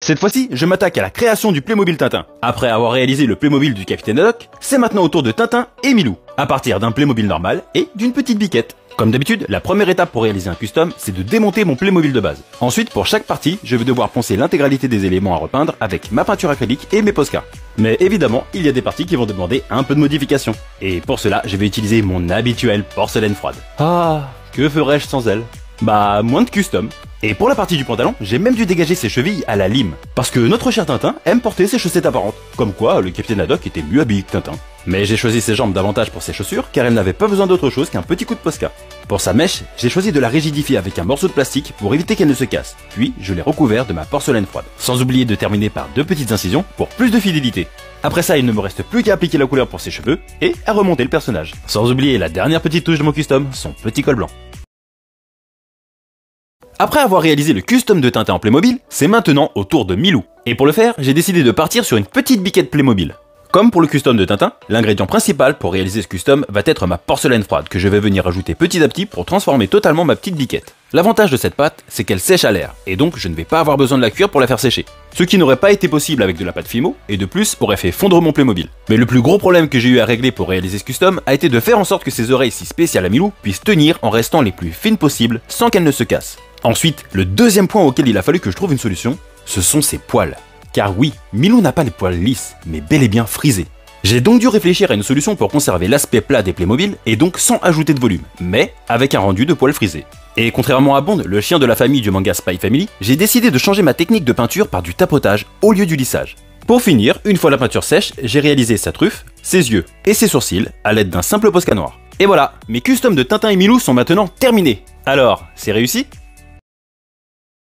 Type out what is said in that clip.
Cette fois-ci, je m'attaque à la création du Playmobil Tintin. Après avoir réalisé le Playmobil du Capitaine Haddock, c'est maintenant au tour de Tintin et Milou, à partir d'un Playmobil normal et d'une petite biquette. Comme d'habitude, la première étape pour réaliser un custom, c'est de démonter mon Playmobil de base. Ensuite, pour chaque partie, je vais devoir poncer l'intégralité des éléments à repeindre avec ma peinture acrylique et mes Posca. Mais évidemment, il y a des parties qui vont demander un peu de modification. Et pour cela, je vais utiliser mon habituelle porcelaine froide. Ah, que ferais-je sans elle? Bah, moins de custom. Et pour la partie du pantalon, j'ai même dû dégager ses chevilles à la lime. Parce que notre cher Tintin aime porter ses chaussettes apparentes. Comme quoi, le Capitaine Haddock était mieux habillé que Tintin. Mais j'ai choisi ses jambes davantage pour ses chaussures, car elle n'avait pas besoin d'autre chose qu'un petit coup de Posca. Pour sa mèche, j'ai choisi de la rigidifier avec un morceau de plastique pour éviter qu'elle ne se casse. Puis, je l'ai recouvert de ma porcelaine froide. Sans oublier de terminer par 2 petites incisions pour plus de fidélité. Après ça, il ne me reste plus qu'à appliquer la couleur pour ses cheveux et à remonter le personnage. Sans oublier la dernière petite touche de mon custom, son petit col blanc. Après avoir réalisé le custom de Tintin en Playmobil, c'est maintenant au tour de Milou. Et pour le faire, j'ai décidé de partir sur une petite biquette Playmobil. Comme pour le custom de Tintin, l'ingrédient principal pour réaliser ce custom va être ma porcelaine froide que je vais venir ajouter petit à petit pour transformer totalement ma petite biquette. L'avantage de cette pâte, c'est qu'elle sèche à l'air, et donc je ne vais pas avoir besoin de la cuire pour la faire sécher. Ce qui n'aurait pas été possible avec de la pâte Fimo, et de plus aurait fait fondre mon Playmobil. Mais le plus gros problème que j'ai eu à régler pour réaliser ce custom a été de faire en sorte que ces oreilles si spéciales à Milou puissent tenir en restant les plus fines possibles sans qu'elles ne se cassent. Ensuite, le deuxième point auquel il a fallu que je trouve une solution, ce sont ses poils. Car oui, Milou n'a pas les poils lisses, mais bel et bien frisés. J'ai donc dû réfléchir à une solution pour conserver l'aspect plat des Playmobil et donc sans ajouter de volume, mais avec un rendu de poils frisés. Et contrairement à Bond, le chien de la famille du manga Spy Family, j'ai décidé de changer ma technique de peinture par du tapotage au lieu du lissage. Pour finir, une fois la peinture sèche, j'ai réalisé sa truffe, ses yeux et ses sourcils à l'aide d'un simple Posca noir. Et voilà, mes customs de Tintin et Milou sont maintenant terminés. Alors, c'est réussi ?